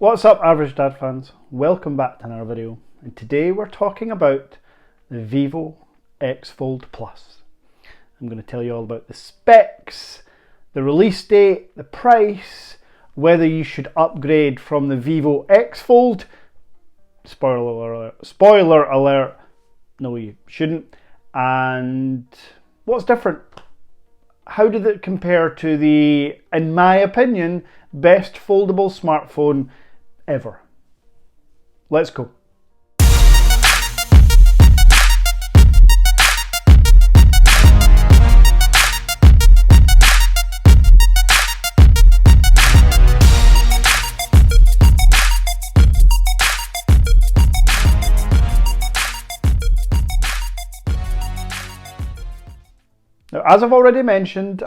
What's up, Average Dad fans? Welcome back to another video, and today we're talking about the Vivo X Fold Plus. I'm going to tell you all about the specs, the release date, the price, whether you should upgrade from the Vivo X Fold. Spoiler alert, no you shouldn't. And what's different? How did it compare to the, in my opinion, best foldable smartphone ever? Let's go. Now, as I've already mentioned,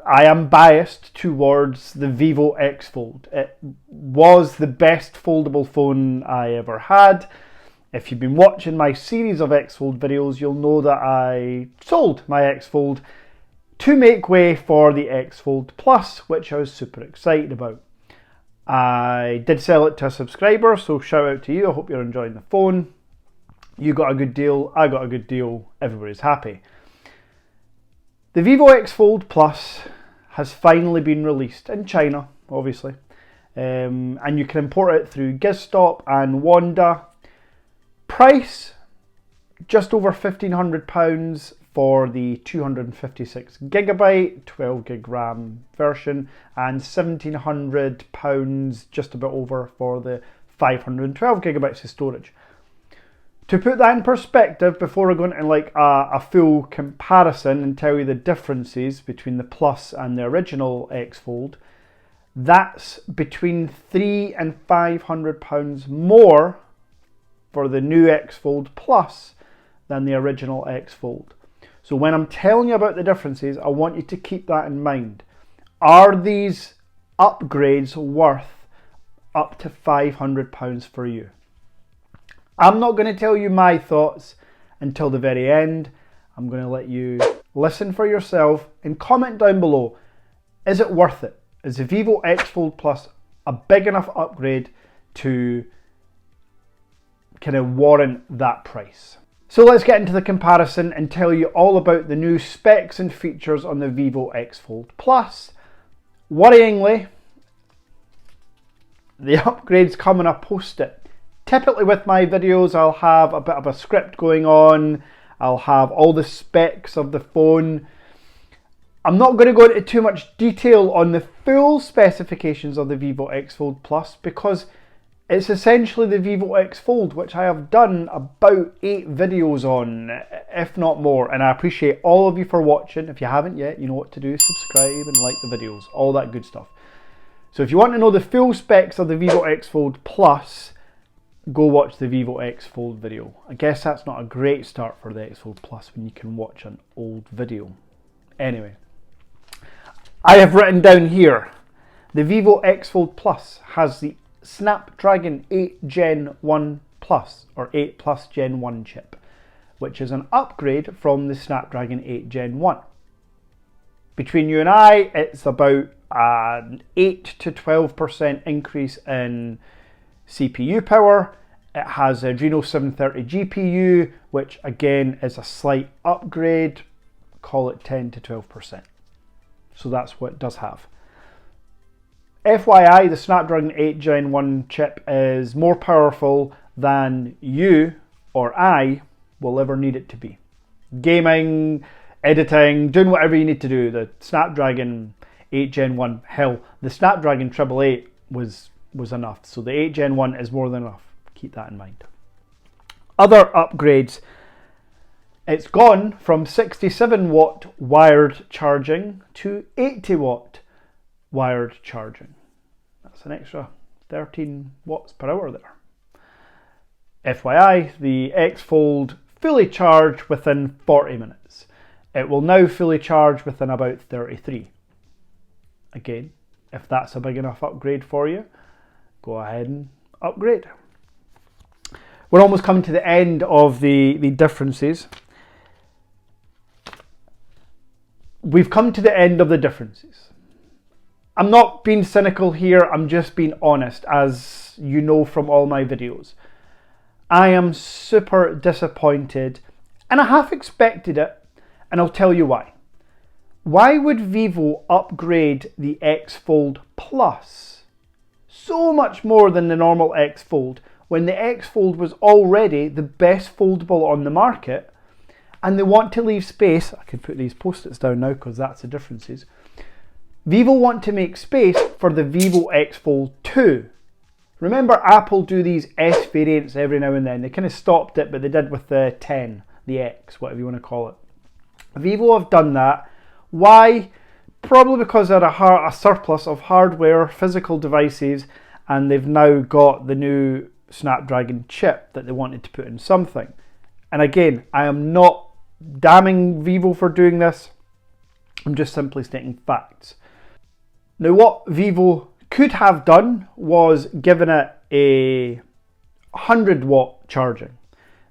I am biased towards the Vivo X Fold. It was the best foldable phone I ever had. If you've been watching my series of X Fold videos, you'll know that I sold my X Fold to make way for the X Fold Plus, which I was super excited about. I did sell it to a subscriber, so shout out to you. I hope you're enjoying the phone. You got a good deal, I got a good deal, everybody's happy. The Vivo X Fold Plus has finally been released in China, obviously, and you can import it through Gizstop and Wanda. Price, just over £1,500 for the 256GB, 12GB RAM version, and £1,700, just about over, for the 512GB of storage. To put that in perspective, before I go into like a full comparison and tell you the differences between the Plus and the original X Fold, that's between £300 and £500 more for the new X Fold Plus than the original X Fold. So when I'm telling you about the differences, I want you to keep that in mind. Are these upgrades worth up to £500 for you? I'm not going to tell you my thoughts until the very end. I'm going to let you listen for yourself and comment down below. Is it worth it? Is the Vivo X Fold Plus a big enough upgrade to kind of warrant that price? So let's get into the comparison and tell you all about the new specs and features on the Vivo X Fold Plus. Worryingly, the upgrades come in a post-it. Typically with my videos, I'll have a bit of a script going on. I'll have all the specs of the phone. I'm not going to go into too much detail on the full specifications of the Vivo X Fold Plus because it's essentially the Vivo X Fold, which I have done about 8 videos on, if not more. And I appreciate all of you for watching. If you haven't yet, you know what to do. Subscribe and like the videos, all that good stuff. So if you want to know the full specs of the Vivo X Fold Plus, go watch the Vivo X Fold video. I guess that's not a great start for the X Fold Plus when you can watch an old video. Anyway, I have written down here, the Vivo X Fold Plus has the Snapdragon 8 Gen 1 Plus, or 8 Plus Gen 1 chip, which is an upgrade from the Snapdragon 8 Gen 1. Between you and I, it's about an 8 to 12% increase in CPU power. It has a Adreno 730 GPU, which again is a slight upgrade, call it 10 to 12%. So that's what it does have. FYI, the Snapdragon 8 Gen 1 chip is more powerful than you or I will ever need it to be. Gaming, editing, doing whatever you need to do. The Snapdragon 8 Gen 1, hell, the Snapdragon 888 was enough. So the 8 Gen 1 is more than enough. Keep that in mind. Other upgrades. It's gone from 67 watt wired charging to 80 watt wired charging. That's an extra 13 watts per hour there. FYI, the X Fold fully charged within 40 minutes. It will now fully charge within about 33. Again, if that's a big enough upgrade for you, go ahead and upgrade. We're almost coming to the end of the differences. We've come to the end of the differences. I'm not being cynical here, I'm just being honest, as you know from all my videos. I am super disappointed, and I half expected it, and I'll tell you why. Why would Vivo upgrade the X Fold Plus so much more than the normal X Fold when the X Fold was already the best foldable on the market, and they want to leave space? I can put these post-its down now because that's the differences. Vivo want to make space for the Vivo X Fold 2. Remember, Apple do these S variants every now and then. They kind of stopped it, but they did with the 10, the X, whatever you want to call it. Vivo have done that. Why? Probably because they're a surplus of hardware, physical devices, and they've now got the new Snapdragon chip that they wanted to put in something. And again, I am not damning Vivo for doing this. I'm just simply stating facts. Now, what Vivo could have done was given it a 100-watt charging.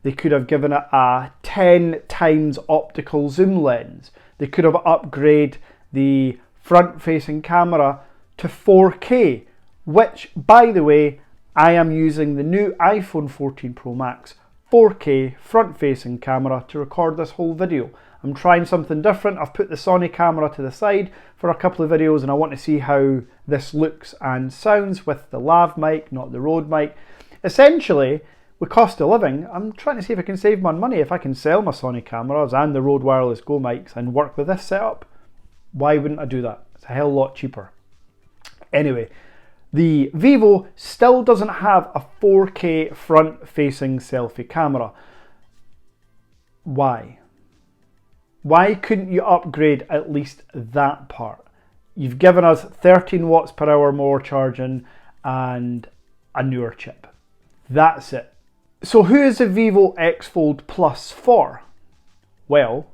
They could have given it a 10 times optical zoom lens. They could have upgraded the front-facing camera to 4K, which, by the way, I am using the new iPhone 14 Pro Max 4K front-facing camera to record this whole video. I'm trying something different. I've put the Sony camera to the side for a couple of videos, and I want to see how this looks and sounds with the lav mic, not the Rode mic. Essentially, with cost of living, I'm trying to see if I can save my money. If I can sell my Sony cameras and the Rode Wireless Go mics and work with this setup, why wouldn't I do that? It's a hell of a lot cheaper. Anyway, the Vivo still doesn't have a 4K front-facing selfie camera. Why? Why couldn't you upgrade at least that part? You've given us 13 watts per hour more charging and a newer chip. That's it. So who is the Vivo X Fold Plus for? Well,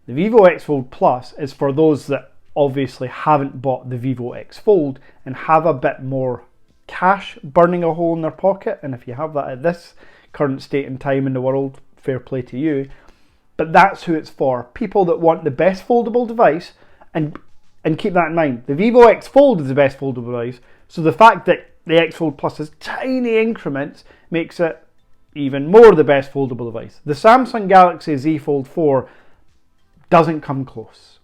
the Vivo X Fold Plus is for those that obviously haven't bought the Vivo X Fold and have a bit more cash burning a hole in their pocket. And if you have that at this current state and time in the world, fair play to you. But that's who it's for. People that want the best foldable device, and keep that in mind. The Vivo X Fold is the best foldable device, so the fact that the X Fold Plus is tiny increments makes it even more the best foldable device. The Samsung Galaxy Z Fold 4 doesn't come close.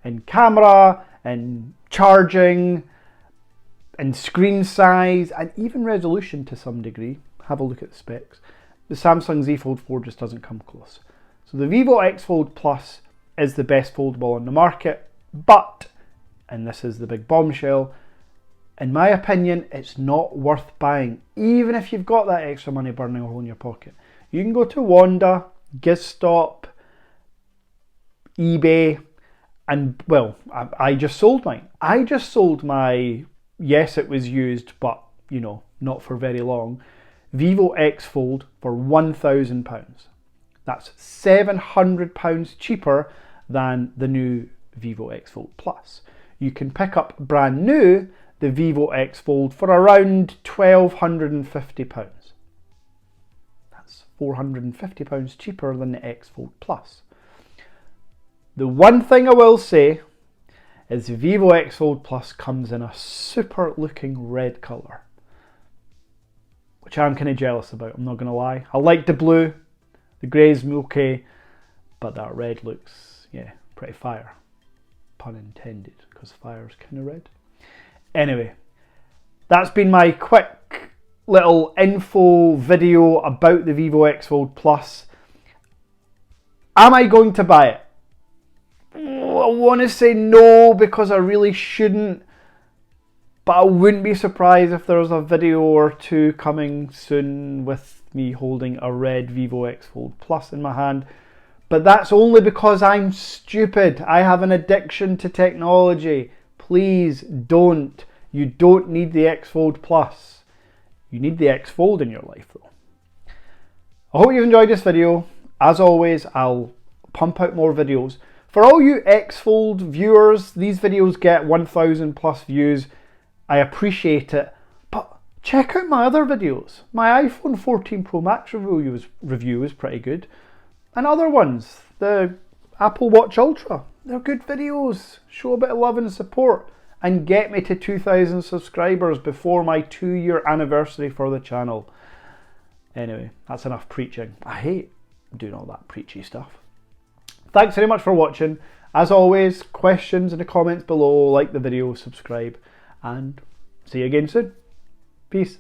In camera, in charging, in screen size, and even resolution to some degree. Have a look at the specs. The Samsung Z Fold 4 just doesn't come close. So the Vivo X Fold Plus is the best foldable on the market, but, and this is the big bombshell, in my opinion, it's not worth buying, even if you've got that extra money burning a hole in your pocket. You can go to Wanda, Gizstop, eBay, and, well, I just sold mine. I just sold my, yes, it was used, but, you know, not for very long, Vivo X Fold for £1,000. That's £700 cheaper than the new Vivo X Fold Plus. You can pick up brand new the Vivo X Fold for around £1,250. That's £450 cheaper than the X Fold Plus. The one thing I will say is the Vivo X Fold Plus comes in a super looking red colour, which I'm kind of jealous about, I'm not going to lie. I like the blue. The grey's okay, but that red looks, yeah, pretty fire. Pun intended, because fire's kind of red. Anyway, that's been my quick little info video about the Vivo X Fold Plus. Am I going to buy it? I want to say no, because I really shouldn't. But I wouldn't be surprised if there's a video or two coming soon with me holding a red Vivo X Fold Plus in my hand. But that's only because I'm stupid. I have an addiction to technology. Please don't. You don't need the X Fold Plus. You need the X Fold in your life though. I hope you've enjoyed this video. As always, I'll pump out more videos. For all you X Fold viewers, these videos get 1,000 plus views. I appreciate it, but check out my other videos. My iPhone 14 Pro Max review is pretty good. And other ones, the Apple Watch Ultra, they're good videos. Show a bit of love and support. and get me to 2,000 subscribers before my 2-year anniversary for the channel. Anyway, that's enough preaching. I hate doing all that preachy stuff. Thanks very much for watching. As always, questions in the comments below, like the video, subscribe, and see you again soon. Peace.